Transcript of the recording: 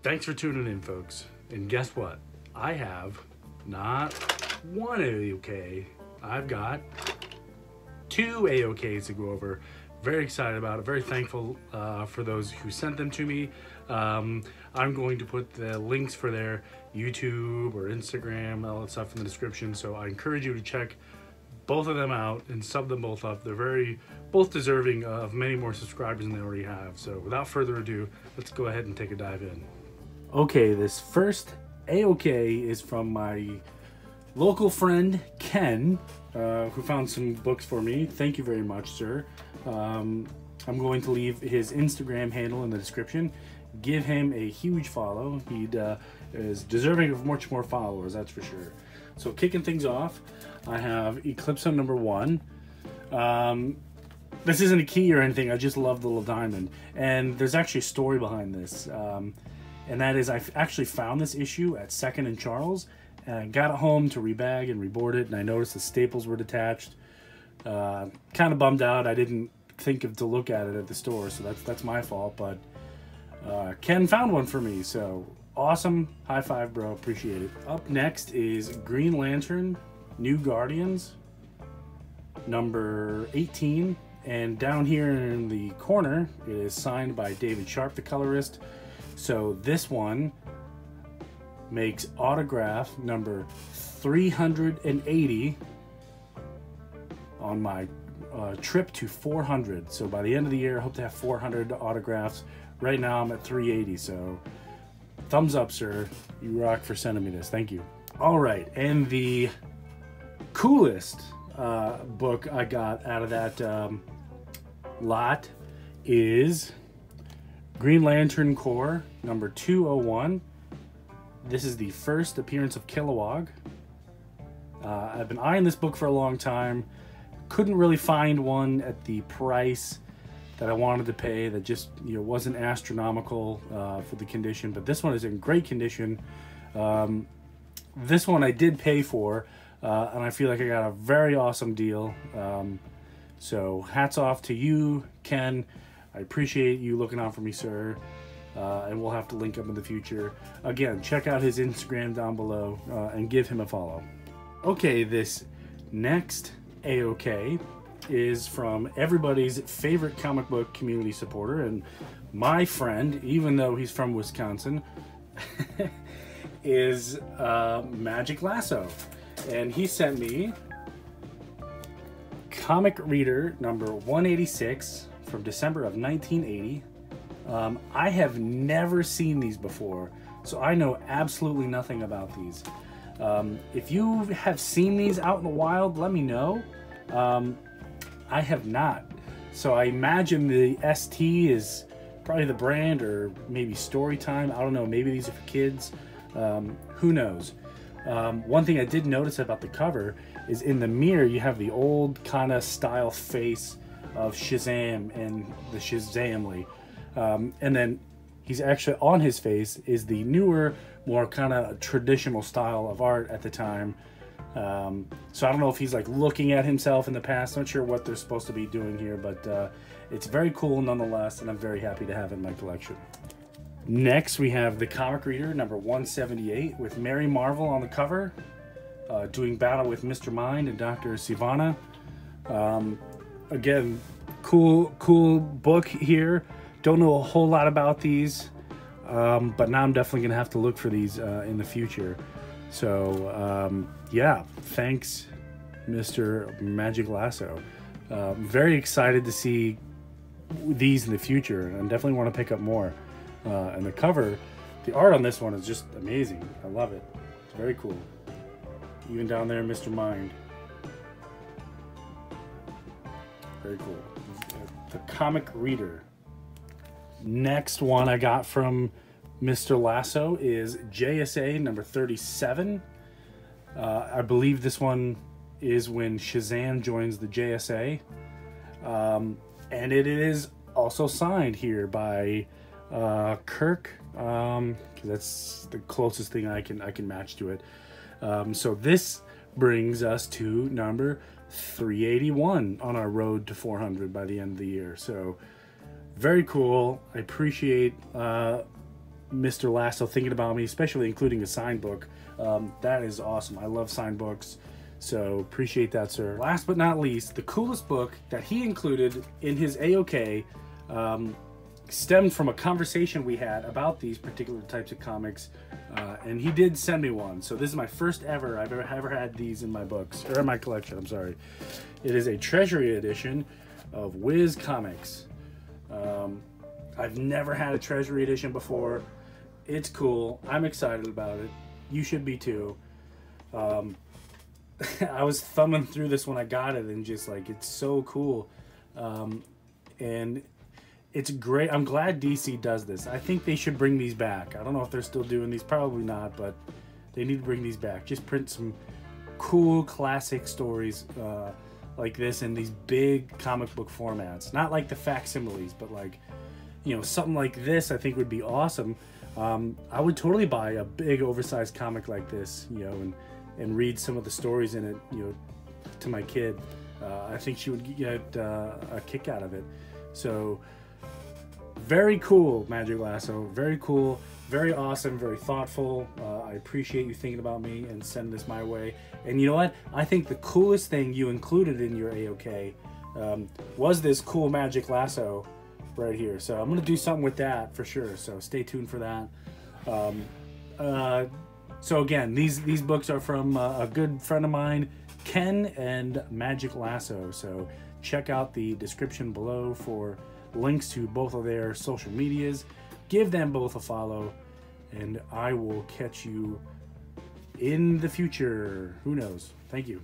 Thanks for tuning in, folks. And guess what? I have not one AOK. I've got two AOKs to go over. Very excited about it. Very thankful for those who sent them to me. I'm going to put the links for their YouTube or Instagram, all that stuff in the description. So I encourage you to check both of them out and sub them both up. They're both deserving of many more subscribers than they already have. So without further ado, let's go ahead and take a dive in. Okay, this first AOK is from my local friend Ken, who found some books for me. Thank you very much, sir. I'm going to leave his Instagram handle in the description. Give him a huge follow. He is deserving of much more followers, that's for sure. So kicking things off, I have Eclipso number 1. This isn't a key or anything, I just love the little diamond. And there's actually a story behind this. And that is, I actually found this issue at 2nd and Charles, and got it home to rebag and reboard it, and I noticed the staples were detached. Kind of bummed out. I didn't think to look at it at the store, so that's my fault, but Ken found one for me, so awesome. High five, bro. Appreciate it. Up next is Green Lantern New Guardians, number 18, and down here in the corner, it is signed by David Sharp, the colorist. So this one makes autograph number 380 on my trip to 400. So by the end of the year, I hope to have 400 autographs. Right now I'm at 380, so thumbs up, sir. You rock for sending me this. Thank you. All right, and the coolest book I got out of that lot is Green Lantern Corps number 201. This is the first appearance of Kilowog. I've been eyeing this book for a long time. Couldn't really find one at the price that I wanted to pay that just wasn't astronomical for the condition, but this one is in great condition. This one I did pay for, and I feel like I got a very awesome deal. So hats off to you, Ken. I appreciate you looking out for me, sir. And we'll have to link up in the future. Again, check out his Instagram down below and give him a follow. Okay, this next AOK is from everybody's favorite comic book community supporter and my friend, even though he's from Wisconsin, is Magic Lasso. And he sent me Comic Reader number 186 from December of 1980. I have never seen these before, so I know absolutely nothing about these. If you have seen these out in the wild, let me know. I have not. So I imagine the ST is probably the brand, or maybe Storytime. I don't know, maybe these are for kids. Who knows? One thing I did notice about the cover is in the mirror you have the old kind of style face of Shazam and the Shazamly. And then he's actually on his face is the newer, more kind of traditional style of art at the time. So I don't know if he's like looking at himself in the past. Not sure what they're supposed to be doing here, but it's very cool nonetheless, and I'm very happy to have it in my collection. Next, we have the Comic Reader number 178 with Mary Marvel on the cover, doing battle with Mr. Mind and Dr. Sivana. Again, cool book here. Don't know a whole lot about these, but now I'm definitely gonna have to look for these in the future. So yeah, thanks, Mr. Magic Lasso. Very excited to see these in the future, and I definitely want to pick up more. And the cover, the art on this one is just amazing. I love it. It's very cool. Even down there, Mr. Mind. Very cool. The Comic Reader. Next one I got from Mr. Lasso is JSA number 37. I believe this one is when Shazam joins the JSA. And it is also signed here by Kirk, because that's the closest thing I can match to it. So this brings us to number 381 on our road to 400 by the end of the year. So very cool. I appreciate Mr. Lasso thinking about me, especially including a signed book. That is awesome. I love signed books, so appreciate that, sir. Last but not least, the coolest book that he included in his AOK stemmed from a conversation we had about these particular types of comics, and he did send me one. So this is my first ever I've ever had these in my books, or in my collection, I'm sorry. It is a Treasury edition of Wiz Comics. I've never had a Treasury edition before. It's cool. I'm excited about it. You should be too. I was thumbing through this when I got it, and just like, it's so cool. And it's great. I'm glad DC does this. I think they should bring these back. I don't know if they're still doing these, probably not, but they need to bring these back. Just print some cool classic stories like this in these big comic book formats. Not like the facsimiles, but like, you know, something like this I think would be awesome. I would totally buy a big oversized comic like this, you know, and read some of the stories in it, you know, to my kid. I think she would get a kick out of it. So very cool, Magic Lasso. Very cool, very awesome, very thoughtful. I appreciate you thinking about me and sending this my way. And you know what? I think the coolest thing you included in your AOK was this cool Magic Lasso right here. So I'm gonna do something with that for sure. So stay tuned for that. So again, these books are from a good friend of mine, Ken and Magic Lasso. So check out the description below for links to both of their social medias. Give them both a follow, and I will catch you in the future. Who knows? Thank you.